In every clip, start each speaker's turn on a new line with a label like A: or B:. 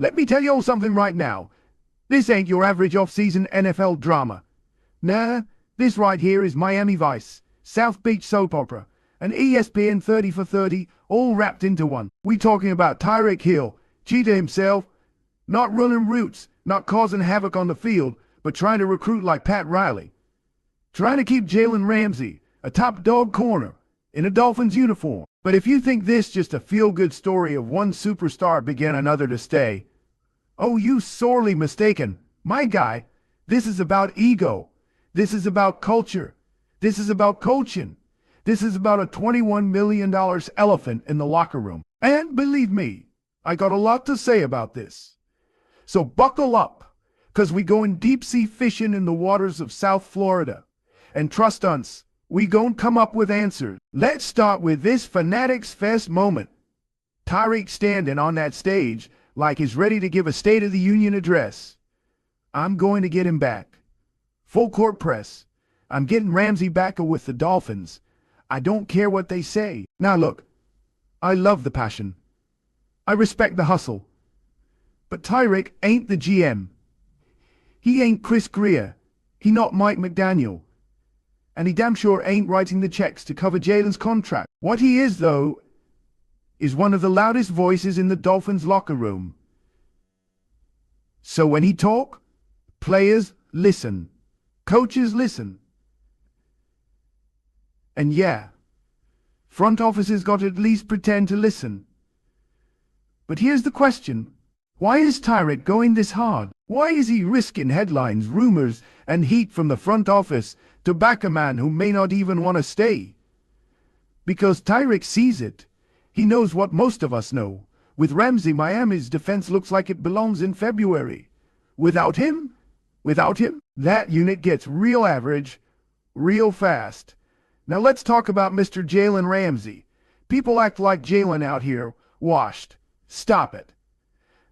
A: Let me tell you something right now. This ain't your average off-season NFL drama. Nah, this right here is Miami Vice, South Beach soap opera, and ESPN 30 for 30, all wrapped into one. We talking about Tyreek Hill, cheater himself, not running routes, not causing havoc on the field, but trying to recruit like Pat Riley. Trying to keep Jalen Ramsey, a top dog corner, in a Dolphins uniform. But if you think this just a feel-good story of one superstar began another to stay, oh, you sorely mistaken. My guy, this is about ego. This is about culture. This is about coaching. This is about a $21 million elephant in the locker room. And believe me, I got a lot to say about this. So buckle up, because we going deep-sea fishing in the waters of South Florida. And trust us, we gon' come up with answers. Let's start with this Fanatics Fest moment. Tyreek standing on that stage like he's ready to give a State of the Union address. I'm going to get him back. Full court press. I'm getting Ramsey back with the Dolphins. I don't care what they say. Now look, I love the passion. I respect the hustle. But Tyreek ain't the GM. He ain't Chris Greer. He not Mike McDaniel. And he damn sure ain't writing the checks to cover Jalen's contract. What he is, though, is one of the loudest voices in the Dolphins locker room. So when he talk, players listen. Coaches listen. And yeah, front offices got to at least pretend to listen. But here's the question. Why is Tyreek going this hard? Why is he risking headlines, rumors, and heat from the front office to back a man who may not even want to stay? Because Tyreek sees it. He knows what most of us know. With Ramsey, Miami's defense looks like it belongs in February. Without him, that unit gets real average, real fast. Now let's talk about Mr. Jalen Ramsey. People act like Jalen out here, washed. Stop it.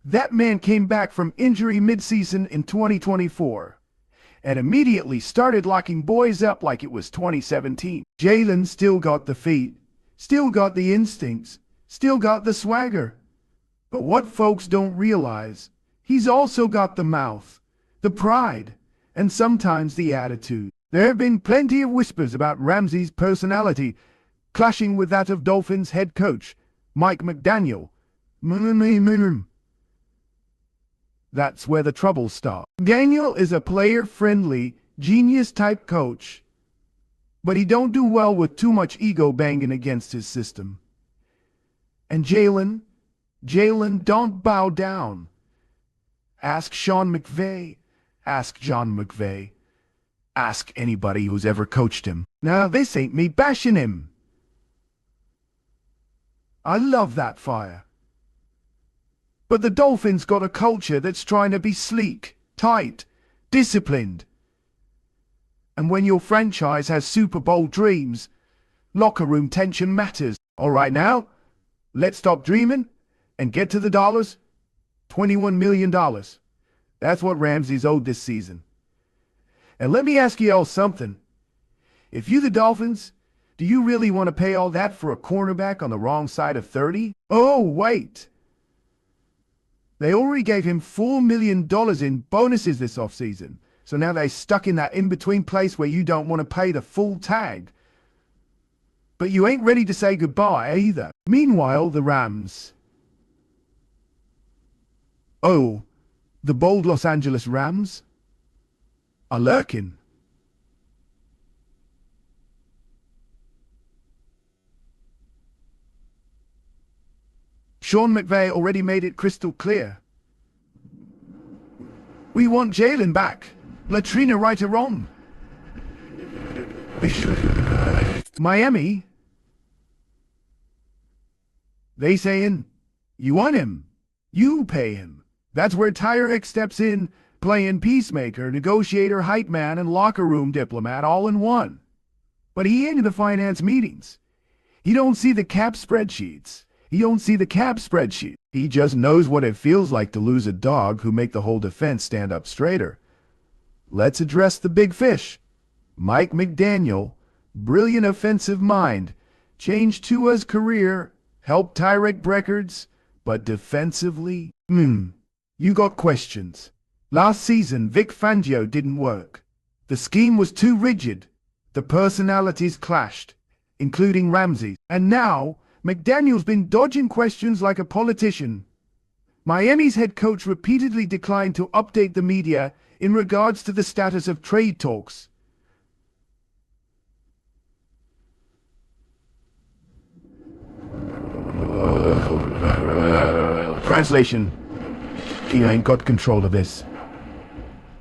A: That man came back from injury midseason in 2024 and immediately started locking boys up like it was 2017. Jalen still got the feet, still got the instincts, still got the swagger. But what folks don't realize, he's also got the mouth, the pride, and sometimes the attitude. There have been plenty of whispers about Ramsey's personality clashing with that of Dolphins head coach, Mike McDaniel. That's where the trouble starts. Daniel is a player-friendly, genius-type coach, but he don't do well with too much ego banging against his system. And Jalen don't bow down. Ask Sean McVay, ask John McVay, ask anybody who's ever coached him. Now, this ain't me bashing him. I love that fire. But the Dolphins got a culture that's trying to be sleek, tight, disciplined. And when your franchise has Super Bowl dreams, locker room tension matters. All right now, let's stop dreaming and get to the dollars. $21 million. That's what Ramsey's owed this season. And let me ask you all something. If you the Dolphins, do you really want to pay all that for a cornerback on the wrong side of 30? Oh, wait. They already gave him $4 million in bonuses this offseason, so now they're stuck in that in-between place where you don't want to pay the full tag. But you ain't ready to say goodbye either. Meanwhile, the Rams. Oh, the bold Los Angeles Rams are lurking. Sean McVay already made it crystal clear. We want Jalen back. Latrina right or wrong. Miami. They saying, you want him. You pay him. That's where Tyreek steps in, playing peacemaker, negotiator, hype man, and locker room diplomat all in one. But he ain't in the finance meetings. He don't see the cap spreadsheets. He don't see the cap spreadsheet. He just knows what it feels like to lose a dog who make the whole defense stand up straighter. Let's address the big fish. Mike McDaniel, brilliant offensive mind, changed Tua's career, helped Tyreek records, but defensively, You got questions. Last season, Vic Fangio didn't work. The scheme was too rigid. The personalities clashed, including Ramsey. And now, McDaniel's been dodging questions like a politician. Miami's head coach repeatedly declined to update the media in regards to the status of trade talks. Translation: he ain't got control of this.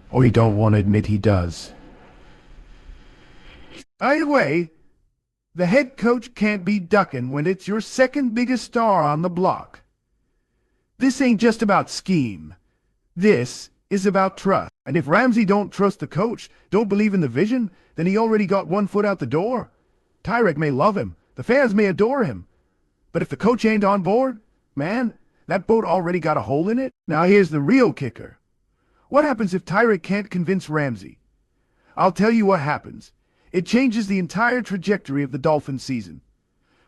A: Or he don't want to admit he does. Either way, the head coach can't be ducking when it's your second biggest star on the block. This ain't just about scheme. This is about trust. And if Ramsey don't trust the coach, don't believe in the vision, then he already got one foot out the door. Tyreek may love him. The fans may adore him. But if the coach ain't on board, man, that boat already got a hole in it. Now here's the real kicker. What happens if Tyreek can't convince Ramsey? I'll tell you what happens. It changes the entire trajectory of the Dolphins season.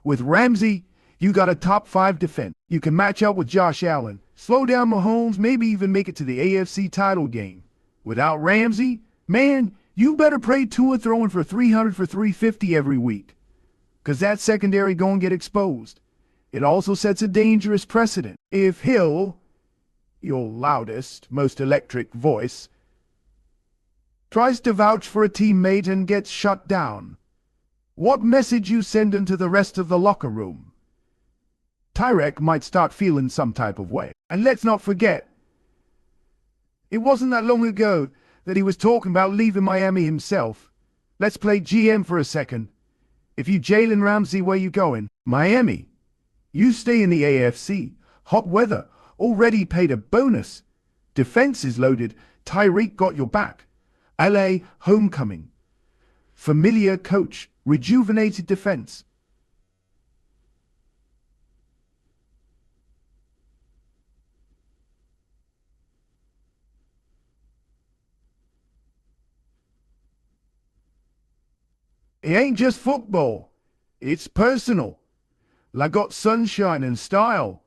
A: With Ramsey, you got a top 5 defense. You can match up with Josh Allen, slow down Mahomes, maybe even make it to the AFC title game. Without Ramsey, man, you better pray Tua throwing for 300 for 350 every week. Because that secondary gonna get exposed. It also sets a dangerous precedent. If Hill, your loudest, most electric voice, tries to vouch for a teammate and gets shut down, what message you send into the rest of the locker room? Tyreek might start feeling some type of way. And let's not forget, it wasn't that long ago that he was talking about leaving Miami himself. Let's play GM for a second. If you Jalen Ramsey, where you going? Miami. You stay in the AFC. Hot weather. Already paid a bonus. Defense is loaded. Tyreek got your back. LA, homecoming. Familiar coach. Rejuvenated defense. It ain't just football. It's personal. La got sunshine and style.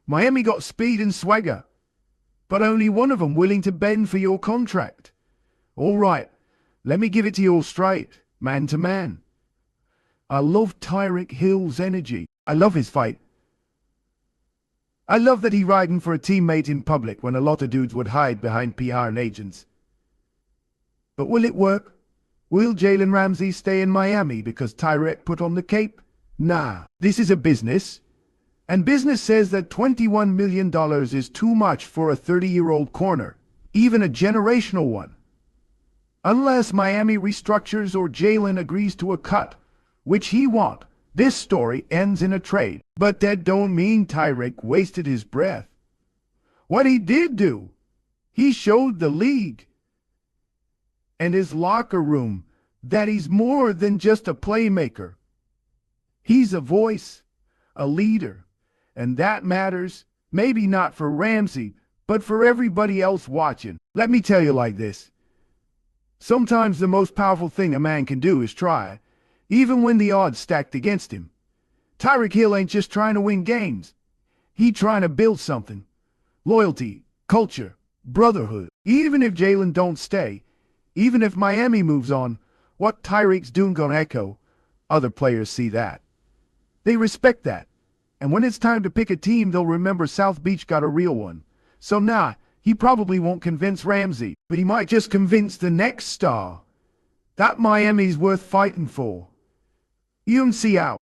A: Miami got speed and swagger. But only one of them willing to bend for your contract. All right, let me give it to you all straight, man to man. I love Tyreek Hill's energy. I love his fight. I love that he riding for a teammate in public when a lot of dudes would hide behind PR and agents. But will it work? Will Jalen Ramsey stay in Miami because Tyreek put on the cape? Nah, this is a business. And business says that $21 million is too much for a 30-year-old corner, even a generational one. Unless Miami restructures or Jalen agrees to a cut, which he won't, this story ends in a trade. But that don't mean Tyreek wasted his breath. What he did do, he showed the league and his locker room that he's more than just a playmaker. He's a voice, a leader, and that matters, maybe not for Ramsey, but for everybody else watching. Let me tell you like this. Sometimes the most powerful thing a man can do is try, even when the odds stacked against him. Tyreek Hill ain't just trying to win games. He trying to build something. Loyalty, culture, brotherhood. Even if Jalen don't stay, even if Miami moves on, what Tyreek's doing gonna echo. Other players see that. They respect that. And when it's time to pick a team, they'll remember South Beach got a real one. So nah, he probably won't convince Ramsey, but he might just convince the next star. That Miami's worth fighting for. UMC out.